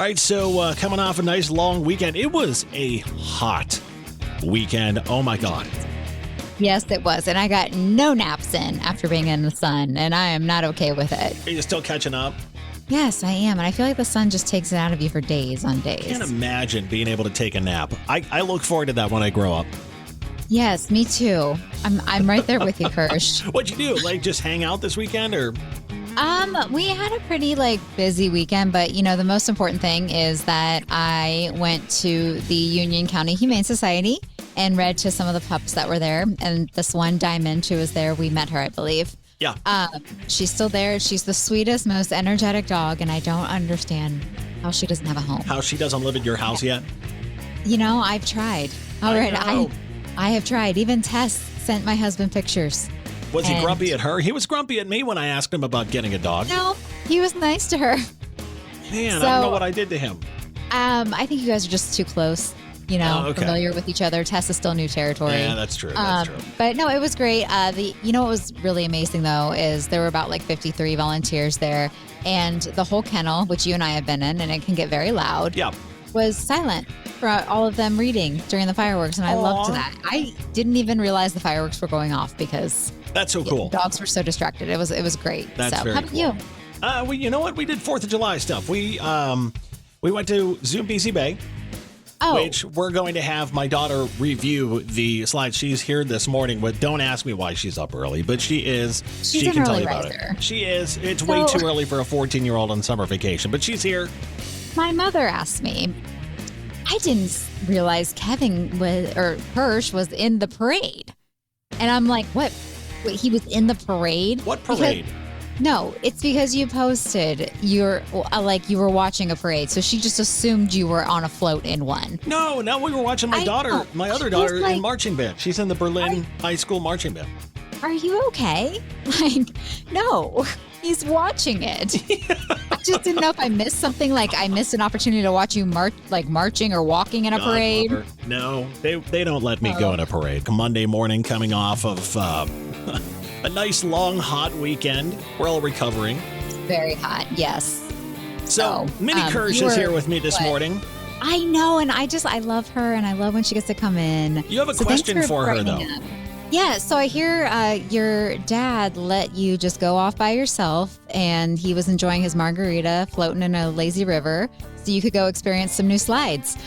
right, so coming off a nice long weekend. It was a hot weekend. Oh, my God. Yes, it was. And I got no naps in after being in the sun, and I am not okay with it. Are you still catching up? Yes, I am. And I feel like the sun just takes it out of you for days on days. I can't imagine being able to take a nap. I look forward to that when I grow up. Yes, me too. I'm right there with you, Kirsch. What'd you do? Like just hang out this weekend or? We had a pretty busy weekend, but the most important thing is that I went to the Union County Humane Society and read to some of the pups that were there. And this one Diamond who was there, we met her, I believe. Yeah. She's still there. She's the sweetest, most energetic dog, and I don't understand how she doesn't have a home. How she doesn't live at your house yet? I've tried. I have tried. Even Tess sent my husband pictures. Was he grumpy at her? He was grumpy at me when I asked him about getting a dog. No, he was nice to her. Man, I don't know what I did to him. I think you guys are just too close. Familiar with each other. Tess is still new territory. Yeah, that's true. That's true. But no, it was great. What was really amazing though is there were about 53 volunteers there, and the whole kennel, which you and I have been in, and it can get very loud. Yeah. Was silent for all of them reading during the fireworks, and I loved that. I didn't even realize the fireworks were going off because that's so cool. Dogs were so distracted. It was great. That's very how cool. about you? You know what? We did 4th of July stuff. We went to Zoombeezi Bay. Which we're going to have my daughter review the slides. She's here this morning, but don't ask me why she's up early, but she is. She's she an can tell early you about riser. it. She is. It's way too early for a 14-year-old on summer vacation, but she's here. My mother asked me, I didn't realize Kirsch was in the parade. And I'm like, what? Wait, he was in the parade? What parade? No, it's because you posted you were watching a parade, so she just assumed you were on a float in one. No, we were watching my other daughter in marching band. She's in the Berlin High School marching band. Are you okay? No, he's watching it. I just didn't know if I missed something, I missed an opportunity to watch you marching or walking in a parade. No, they don't let me go in a parade. Monday morning, coming off of a nice, long, hot weekend. We're all recovering. Very hot, yes. So, Minnie Kirsch is here with me this morning. I know, and I love her, and I love when she gets to come in. You have a question for her, though. Yeah, so I hear your dad let you just go off by yourself, and he was enjoying his margarita floating in a lazy river, so you could go experience some new slides.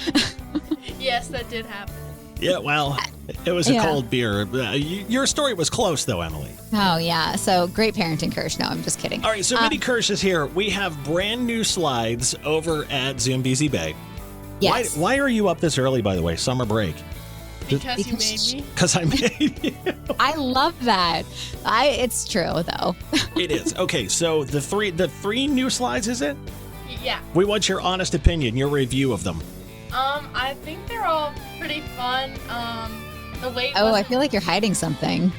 Yes, that did happen. Yeah, well, it was a cold beer. Your story was close, though, Emily. Oh, yeah. So great parenting, Kirsch. No, I'm just kidding. All right, so Minnie Kirsch is here. We have brand new slides over at Zoombeezi Bay. Yes. Why are you up this early, by the way? Summer break. Because you made me. Because I made you. I love that. It's true, though. It is. Okay, so the three new slides, is it? Yeah. We want your honest opinion, your review of them. I think they're all pretty fun. The wait. I feel like you're hiding something.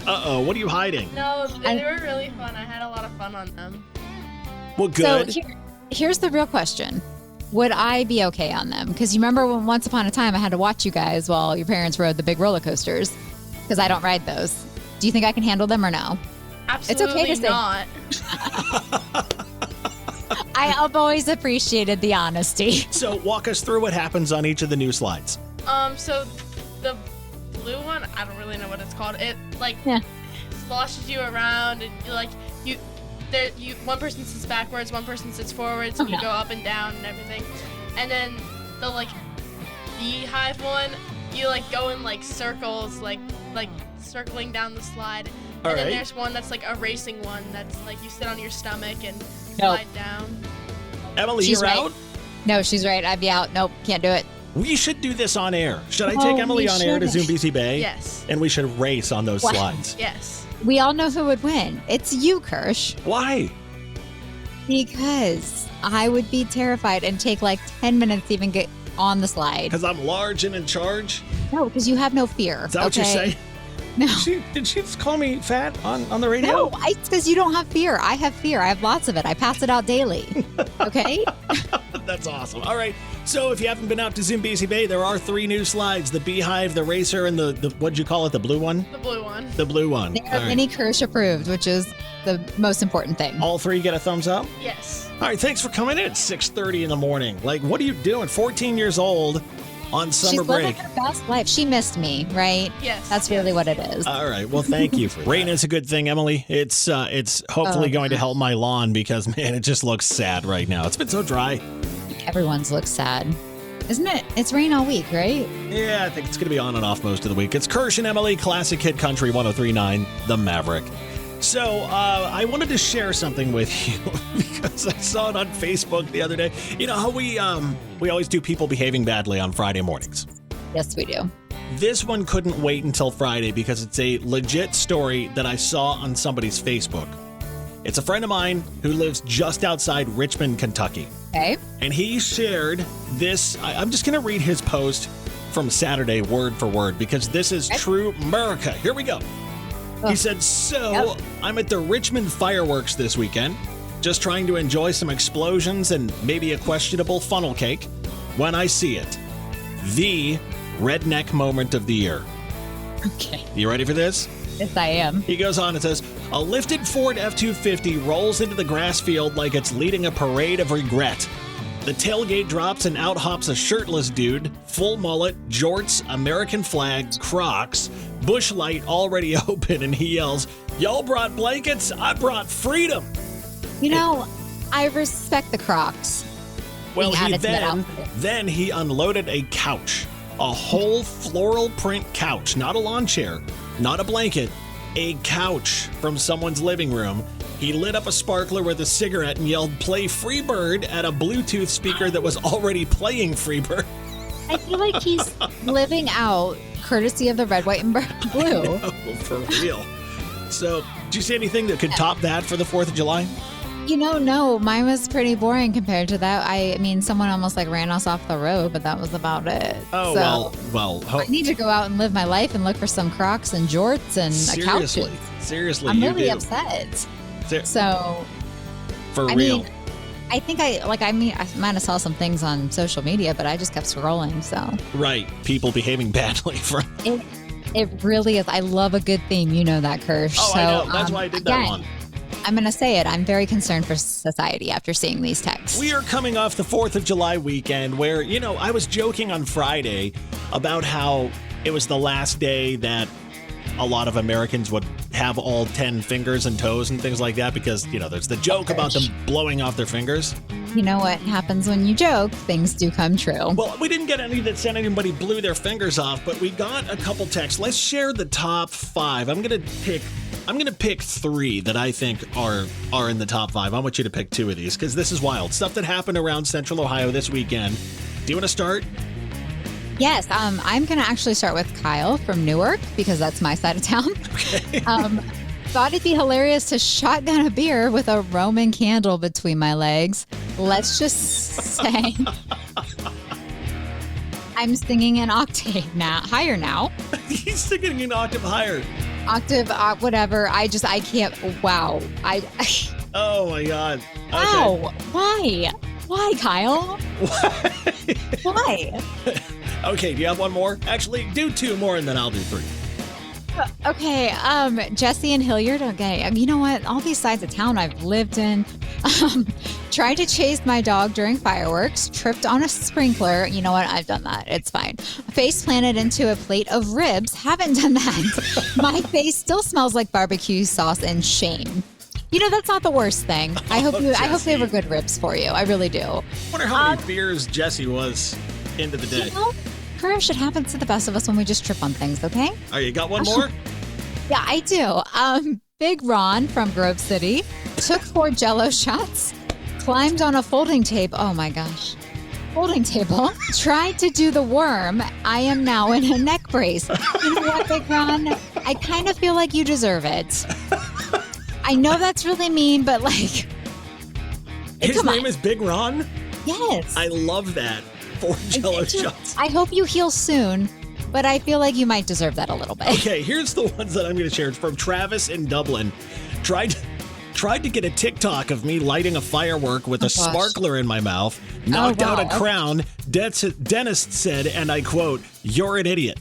Uh-oh, what are you hiding? No, they were really fun. I had a lot of fun on them. Well, good. So here's the real question. Would I be okay on them? Because you remember when once upon a time I had to watch you guys while your parents rode the big roller coasters, because I don't ride those. Do you think I can handle them or no? Absolutely it's okay to not. I've always appreciated the honesty. So walk us through what happens on each of the new slides. So the blue one, I don't really know what it's called. It sloshes you around, and one person sits backwards, one person sits forwards, and you go up and down and everything. And then the beehive one, you go in circles, circling down the slide. And then there's one that's a racing one that's you sit on your stomach and slide down. Emily, you're out? No, she's right. I'd be out. Nope, can't do it. We should do this on air. Should I take Emily on air to Zoombeezi Bay? Yes. And we should race on those slides. Yes. We all know who would win. It's you, Kirsch. Why? Because I would be terrified and take 10 minutes to even get on the slide. Because I'm large and in charge? No, because you have no fear. Is that what you're saying? No. Did she just call me fat on the radio? No, it's because you don't have fear. I have fear. I have lots of it. I pass it out daily. Okay? That's awesome. All right. So if you haven't been out to Zoombeezi Bay, there are 3 new slides: the Beehive, the Racer, and the what'd you call it? The blue one? The blue one. The blue one. They are mini Kirsch approved, which is the most important thing. All 3 get a thumbs up? Yes. All right. Thanks for coming in at 6:30 in the morning. Like, what are you doing? 14 years old on summer break. She's living her best life. She missed me, right? Yes. That's really what it is. All right. Well, thank you for that. Rain is a good thing, Emily. It's hopefully going to help my lawn because, man, it just looks sad right now. It's been so dry. Everyone's looks sad. Isn't it? It's rain all week, right? Yeah, I think it's going to be on and off most of the week. It's Kirsch and Emyle, Classic Hit Country 103.9, The Maverick. So I wanted to share something with you because I saw it on Facebook the other day. You know how we always do people behaving badly on Friday mornings? Yes, we do. This one couldn't wait until Friday because it's a legit story that I saw on somebody's Facebook. It's a friend of mine who lives just outside Richmond, Kentucky. Okay. And he shared this. I'm just going to read his post from Saturday word for word because this is true America. Here we go. He said, I'm at the Richmond fireworks this weekend, just trying to enjoy some explosions and maybe a questionable funnel cake when I see it. The redneck moment of the year. Okay. You ready for this? Yes, I am. He goes on and says, a lifted Ford F-250 rolls into the grass field like it's leading a parade of regret. The tailgate drops and out hops a shirtless dude, full mullet, jorts, American flag, Crocs, bush light already open, and he yells, y'all brought blankets? I brought freedom. You know, I respect the Crocs. Well, then he unloaded a couch, a whole floral print couch, not a lawn chair, not a blanket, a couch from someone's living room. He lit up a sparkler with a cigarette and yelled, play Freebird at a Bluetooth speaker that was already playing Freebird. I feel like he's living out courtesy of the red, white, and blue. I know, for real. So, did you see anything that could top that for the 4th of July? You know, no, mine was pretty boring compared to that. I mean, someone almost like ran us off the road, but that was about it. Oh, so, well. I need to go out and live my life and look for some Crocs and jorts and a couch. Seriously, I'm really upset. So, for real. I think I might have saw some things on social media, but I just kept scrolling. So right, people behaving badly from it really is. I love a good theme, you know that, Kirsch. Oh, so, I know. That's why I did that one. I'm going to say it. I'm very concerned for society after seeing these texts. We are coming off the 4th of July weekend where, you know, I was joking on Friday about how it was the last day that a lot of Americans would have all 10 fingers and toes and things like that because, you know, there's the joke about them blowing off their fingers. You know what happens when you joke? Things do come true. Well, we didn't get any that said anybody blew their fingers off, but we got a couple texts. Let's share the top 5. I'm gonna pick 3 that I think are in the top 5. I want you to pick 2 of these because this is wild. Stuff that happened around Central Ohio this weekend. Do you want to start? Yes, I'm going to actually start with Kyle from Newark because that's my side of town. Okay. Thought it'd be hilarious to shotgun a beer with a Roman candle between my legs. Let's just say I'm singing an octave higher now. He's singing an octave higher. Octave, whatever. I can't. Wow. Oh my God. Okay. Wow. Why? Why, Kyle? Why? Okay, do you have one more? Actually, do 2 more and then I'll do 3. Okay, Jesse and Hilliard. Okay, you know what? All these sides of town I've lived in. Tried to chase my dog during fireworks. Tripped on a sprinkler. You know what? I've done that. It's fine. Face planted into a plate of ribs. Haven't done that. My face still smells like barbecue sauce and shame. You know, that's not the worst thing. I hope they were good ribs for you. I really do. I wonder how many beers Jesse was into the day. You know, Kirsch, it happens to the best of us when we just trip on things, okay? All right, you got one more? Yeah, I do. Big Ron from Grove City took 4 Jell-O shots, climbed on a folding table. Oh my gosh. Folding table. Tried to do the worm. I am now in a neck brace. You know what, Big Ron? I kind of feel like you deserve it. I know that's really mean, but like... His name is Big Ron? Yes. I love that. 4 Jell-O shots. I hope you heal soon, but I feel like you might deserve that a little bit. Okay, here's the ones that I'm going to share. It's from Travis in Dublin. Tried Tried to get a TikTok of me lighting a firework with a gosh. sparkler in my mouth. Knocked out a wow. crown. Dentist said, and I quote, "You're an idiot."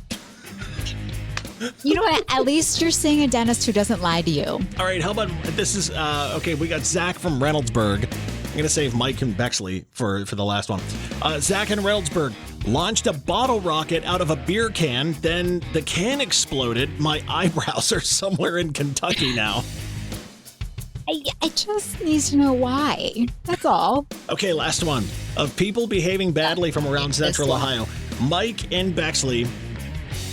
You know what? At least you're seeing a dentist who doesn't lie to you. All right, how about this is, okay, we got Zach from Reynoldsburg. I'm going to save Mike and Bexley for the last one. Zach in Reynoldsburg launched a bottle rocket out of a beer can. Then the can exploded. My eyebrows are somewhere in Kentucky now. I just need to know why. That's all. Okay, last one. Of people behaving badly from around Central Ohio. Mike in Bexley.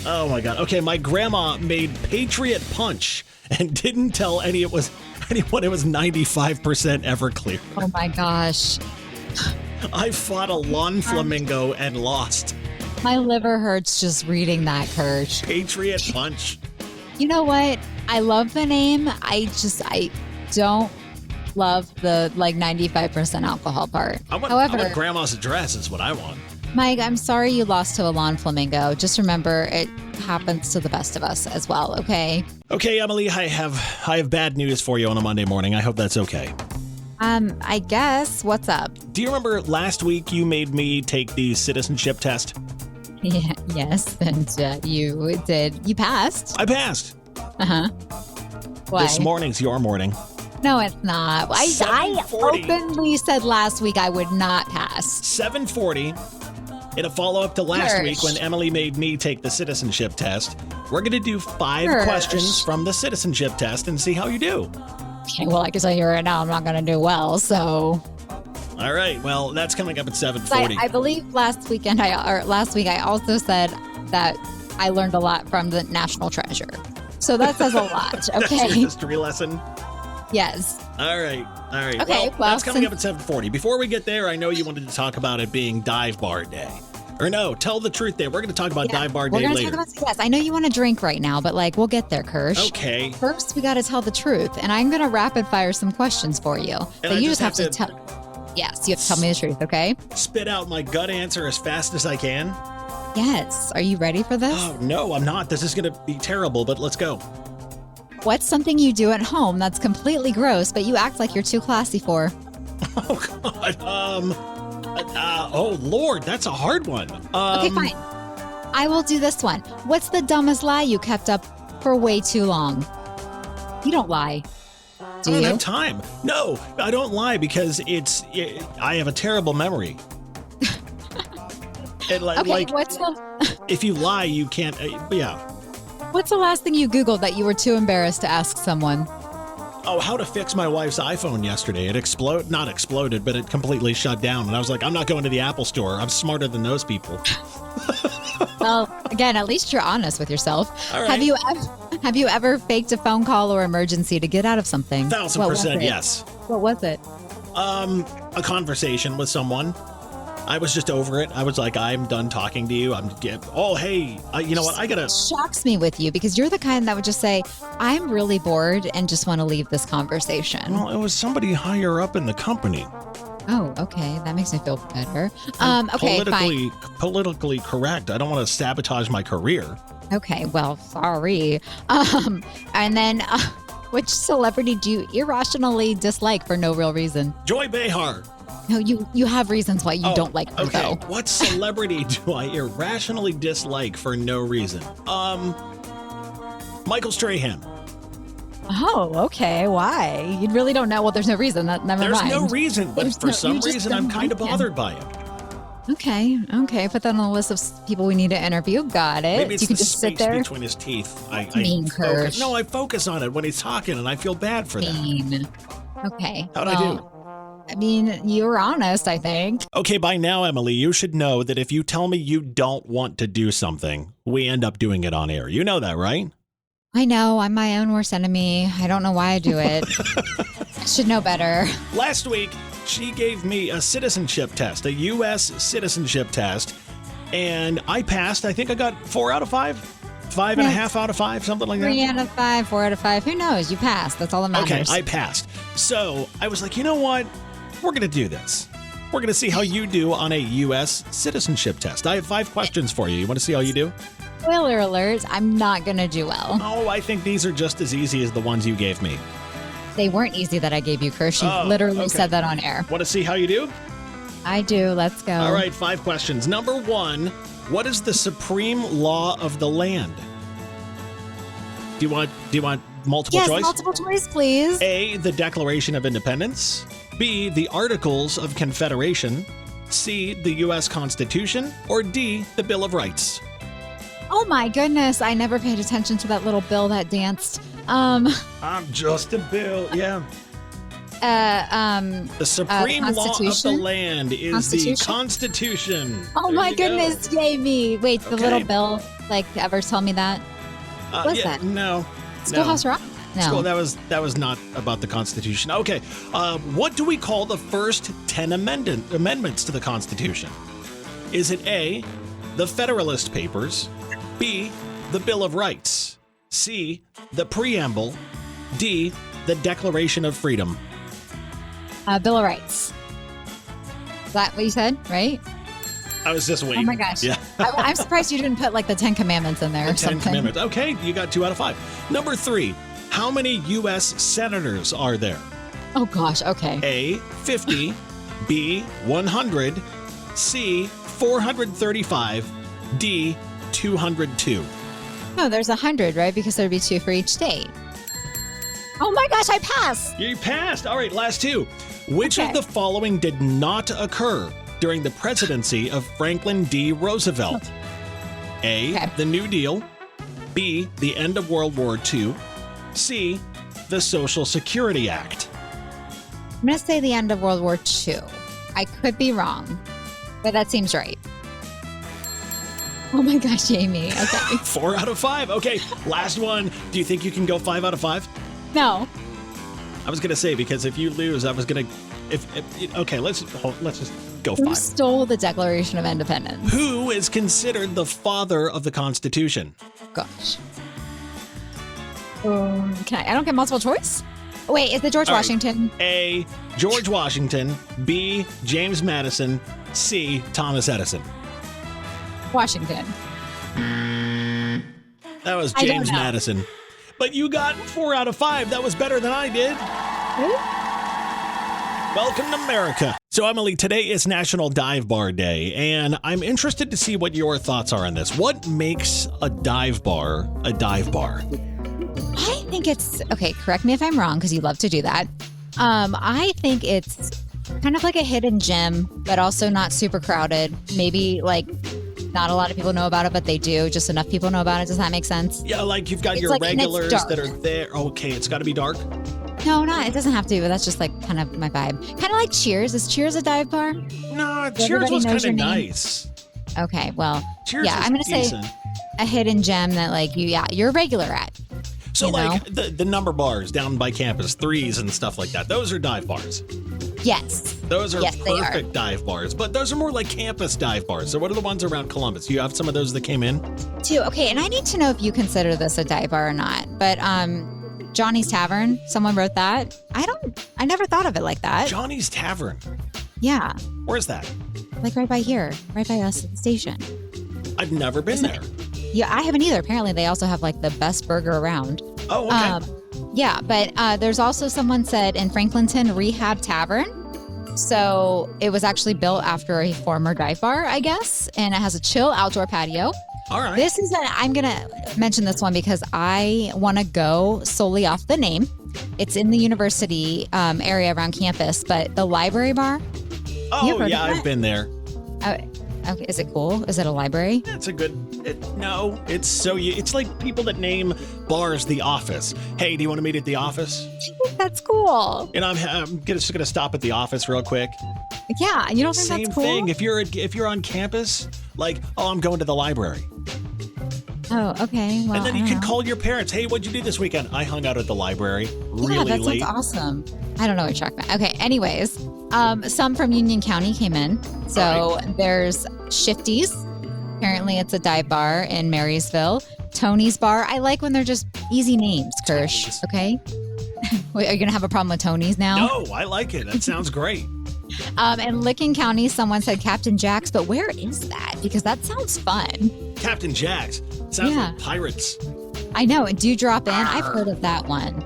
Oh my God. Okay, my grandma made Patriot Punch and didn't tell anyone it was 95% Everclear. Oh my gosh. I fought a lawn flamingo and lost. My liver hurts just reading that, Kirsch. Patriot Punch. You know what? I love the name. I don't love the 95% alcohol part. I want grandma's address is what I want. Mike, I'm sorry you lost to a lawn flamingo. Just remember, it happens to the best of us as well, okay? Okay, Emily, I have bad news for you on a Monday morning. I hope that's okay. I guess. What's up? Do you remember last week you made me take the citizenship test? Yeah, yes, and you did. You passed. I passed. Uh-huh. Why? This morning's your morning. No, it's not. I 7:40. openly said last week I would not pass. 7:40. In a follow-up to last Kirsch. week when Emily made me take the citizenship test, we're going to do 5 Kirsch. questions from the citizenship test and see how you do. Okay, well, I can tell you right now I'm not going to do well, so... All right, well, that's coming up at 7:40. I believe last week I also said that I learned a lot from the National Treasure. So that says a lot, That's okay? your history lesson. Yes. All right. Okay, well, that's coming up at 7:40. Before we get there, I know you wanted to talk about it being Dive Bar Day. Or no, tell the truth day. We're going to talk about Dive Bar Day later. Yes, I know you want to drink right now, but we'll get there, Kirsch. Okay. First, we got to tell the truth, and I'm going to rapid fire some questions for you. And So I you just just have to have tell. Yes, you have to tell me the truth, okay? Spit out my gut answer as fast as I can. Yes. Are you ready for this? Oh, no, I'm not. This is going to be terrible, but let's go. What's something you do at home that's completely gross, but you act like you're too classy for? Oh, God. Oh, Lord, that's a hard one. Okay, fine. I will do this one. What's the dumbest lie you kept up for way too long? You don't lie. Do I don't you? have time. No, I don't lie because I have a terrible memory. What's the if you lie, you can't. Yeah. What's the last thing you Googled that you were too embarrassed to ask someone? Oh, how to fix my wife's iPhone yesterday. It not exploded, but it completely shut down. And I was like, I'm not going to the Apple store. I'm smarter than those people. Well, again, at least you're honest with yourself. All right. Have you ever faked a phone call or emergency to get out of something? 1,000% yes. What was it? A conversation with someone. I was just over it. I was like, I'm done talking to you. Hey, you know what? I gotta. Shocks me with you because you're the kind that would just say, I'm really bored and just want to leave this conversation. Well, it was somebody higher up in the company. Oh, okay. That makes me feel better. Okay, fine. Politically correct. I don't want to sabotage my career. Okay, well, sorry. And then, which celebrity do you irrationally dislike for no real reason? Joy Behar. No, you have reasons why you don't like her, okay. though. What celebrity do I irrationally dislike for no reason? Michael Strahan. Oh, okay. Why? You really don't know. Well, there's no reason. Never mind. There's no reason, but for some reason, I'm kind of bothered by him. Okay. Put that on the list of people we need to interview. Got it. Maybe it's you the can just sit space there. between his teeth. I Kirsch. I focus on it when he's talking, and I feel bad for that. Mean. Okay. How'd I do? I mean, you were honest, I think. Okay, by now, Emily, you should know that if you tell me you don't want to do something, we end up doing it on air. You know that, right? I know. I'm my own worst enemy. I don't know why I do it. I should know better. Last week, she gave me a citizenship test, a U.S. citizenship test, and I passed. I think I got 4 out of 5, 5.5 out of 5, something like that. 3 out of 5, 4 out of 5. Who knows? You passed. That's all that matters. Okay, I passed. So I was like, you know what? We're going to do this. We're going to see how you do on a U.S. citizenship test. I have 5 questions for you. You want to see how you do? Spoiler alert, I'm not going to do well. Oh, I think these are just as easy as the ones you gave me. They weren't easy that I gave you, Kirsch. She literally said that on air. Want to see how you do? I do. Let's go. All right, 5 questions. Number 1, what is the supreme law of the land? Do you want multiple choice? Yes, multiple choice, please. A, the Declaration of Independence. B, the Articles of Confederation. C, the U.S. Constitution. Or D, the Bill of Rights. Oh my goodness. I never paid attention to that little bill that danced. I'm just a bill. Yeah. The supreme law of the land is the Constitution. Oh my goodness, Jamie. Wait, the little bill, ever tell me that? What's that? No. Schoolhouse Rock? No. That was not about the Constitution. Okay. What do we call the first 10 amendments to the Constitution? Is it A, the Federalist Papers, B, the Bill of Rights, C, the Preamble, D, the Declaration of Freedom? Bill of Rights. Is that what you said, right? I was just waiting. Oh my gosh. Yeah. I'm surprised you didn't put the 10 Commandments in there or something. 10 Commandments. Okay, you got 2 out of 5. Number 3, how many U.S. senators are there? Oh gosh, okay. A, 50, B, 100, C, 435, D, 202. No, there's 100, right? Because there'd be 2 for each state. Oh my gosh, I passed. You passed. All right, last 2. Which of the following did not occur during the presidency of Franklin D. Roosevelt? A, the New Deal. B, the end of World War II. C, the Social Security Act. I'm going to say the end of World War II. I could be wrong, but that seems right. Oh my gosh, Jamie. Okay. 4 out of 5. Okay, last one. Do you think you can go 5 out of 5? No. I was going to say, because if you lose, I was going to... Okay, let's just go 5. Who stole the Declaration of Independence? Who is considered the father of the Constitution? Gosh. I don't get multiple choice? Wait, is it George Washington? A, George Washington. B, James Madison. C, Thomas Edison. Washington. That was James Madison. But you got 4 out of 5. That was better than I did. Welcome to America. So, Emily, today is National Dive Bar Day, and I'm interested to see what your thoughts are on this. What makes a dive bar a dive bar? I think it's, okay, correct me if I'm wrong, because you love to do that. I think it's kind of like a hidden gem, but also not super crowded. Maybe not a lot of people know about it, but they do. Just enough people know about it. Does that make sense? Yeah, you've got your regulars that are there. Okay, it's got to be dark. No, it doesn't have to be, but that's just kind of my vibe. Kind of like Cheers. Is Cheers a dive bar? No, Cheers was kind of nice. Okay, well, Cheers I'm going to say a hidden gem that you're a regular at. So the number bars down by campus, 3s and stuff like that, those are dive bars. Yes. Those are perfect dive bars, but those are more like campus dive bars. So what are the ones around Columbus? You have some of those that came in? Too. Okay, and I need to know if you consider this a dive bar or not. But Johnny's Tavern, someone wrote that. I never thought of it like that. Johnny's Tavern? Yeah. Where's that? Right by here, right by us at the station. I've never been there. Yeah, I haven't either. Apparently, they also have the best burger around. Oh, okay. Yeah, but there's also someone said in Franklinton Rehab Tavern. So it was actually built after a former dive bar, I guess, and it has a chill outdoor patio. All right. I'm going to mention this one because I want to go solely off the name. It's in the university area around campus, but the library bar. Oh, yeah, I've been there. Okay, is it cool? Is it a library? It's a good. It's like people that name bars The Office. Hey, do you want to meet at The Office? That's cool. And I'm just gonna stop at The Office real quick. Yeah, you don't think Same that's cool? thing. If you're on campus, I'm going to the library. Oh, okay. Well, and then you can call your parents. Hey, what'd you do this weekend? I hung out at the library really that late. Sounds awesome. I don't know what you're talking about. Okay, anyways, some from Union County came in. So there's Shifty's. Apparently it's a dive bar in Marysville. Tony's Bar. I like when they're just easy names, Kirsch. Okay? Wait, are you going to have a problem with Tony's now? No, I like it. That sounds great. In Licking County, someone said Captain Jack's, but where is that? Because that sounds fun. Captain Jack's. Sounds like pirates. I know. Do drop in. I've heard of that one.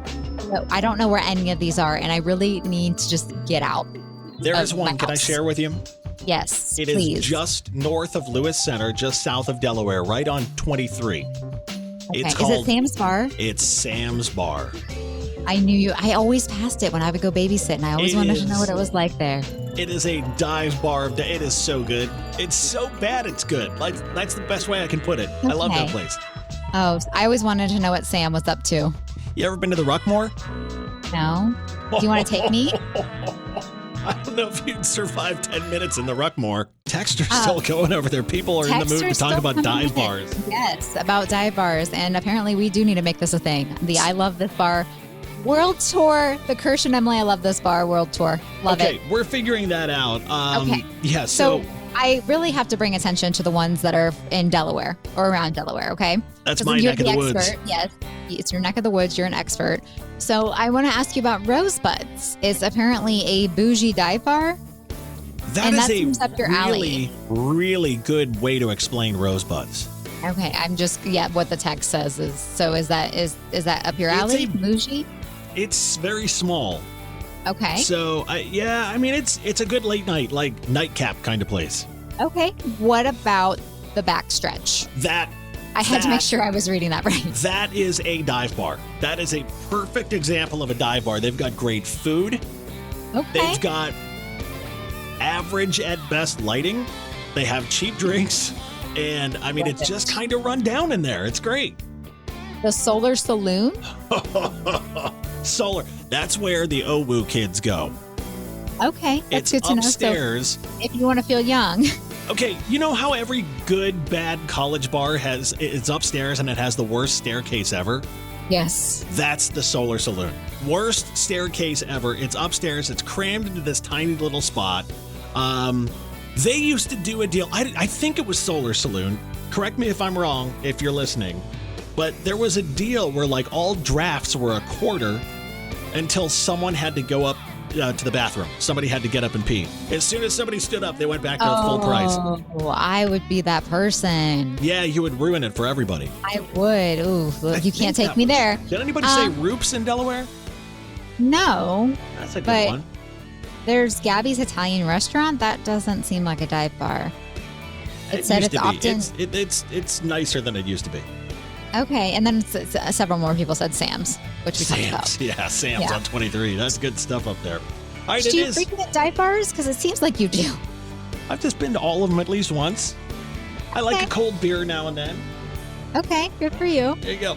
but I don't know where any of these are, and I really need to just get out. There is one. Can I share with you? Yes, It please. is just north of Lewis Center, just south of Delaware, right on 23. Okay. It's Is called, it Sam's Bar? It's Sam's Bar. I knew you. I always passed it when I would go babysit, and I always wanted to know what it was like there. It is a dive bar. It is so good. It's so bad it's good. Like, that's the best way I can put it. I love that place. Oh, I always wanted to know what Sam was up to. You ever been to the Ruckmore? No? Do you want to take me? I don't know if you'd survive 10 minutes in the Ruckmore. Texts are still going over there. People are in the mood to talk about dive bars. Yes, about dive bars. And apparently we do need to make this a thing. The I Love This Bar World Tour. The Kirsch and Emyle I Love This Bar World Tour. Love it. Okay, we're figuring that out. Okay. Yeah, so I really have to bring attention to the ones that are in Delaware or around Delaware, okay? That's my neck of the woods. Yes, it's your neck of the woods. You're an expert. So I want to ask you about Rosebuds. It's apparently a bougie dive bar. That is seems up your alley. really good way to explain Rosebuds. Okay, I'm just what the text says is. So is that up your alley? Bougie? It's very small. Okay. So it's a good late night, like nightcap kind of place. Okay. What about the backstretch? I had to make sure I was reading that right. That is a dive bar. That is a perfect example of a dive bar. They've got great food. Okay. They've got average at best lighting. They have cheap drinks. And I mean, it's just kind of run down in there. It's great. The Solar Saloon? Solar. That's where the OWU kids go. Okay. That's good to upstairs. know. So if you want to feel young. Okay, you know how every good, bad college bar it's upstairs and it has the worst staircase ever? Yes. That's the Solar Saloon. Worst staircase ever. It's upstairs. It's crammed into this tiny little spot. They used to do a deal. I think it was Solar Saloon. Correct me if I'm wrong, if you're listening. But there was a deal where like all drafts were a quarter until someone had to go up to the bathroom. Somebody had to get up and pee. As soon as somebody stood up, they went back to full price. Oh, I would be that person. Yeah, you would ruin it for everybody. I would. Ooh, look, you can't take me there. Did anybody say Roops in Delaware? No. That's a good one. There's Gabby's Italian Restaurant. That doesn't seem like a dive bar. It said it's often. It's nicer than it used to be. Okay, and then several more people said Sam's, which we talked about. Yeah, Sam's on 23. That's good stuff up there. All right, do you frequent dive bars? Because it seems like you do. I've just been to all of them at least once. I like a cold beer now and then. Okay, good for you. There you go.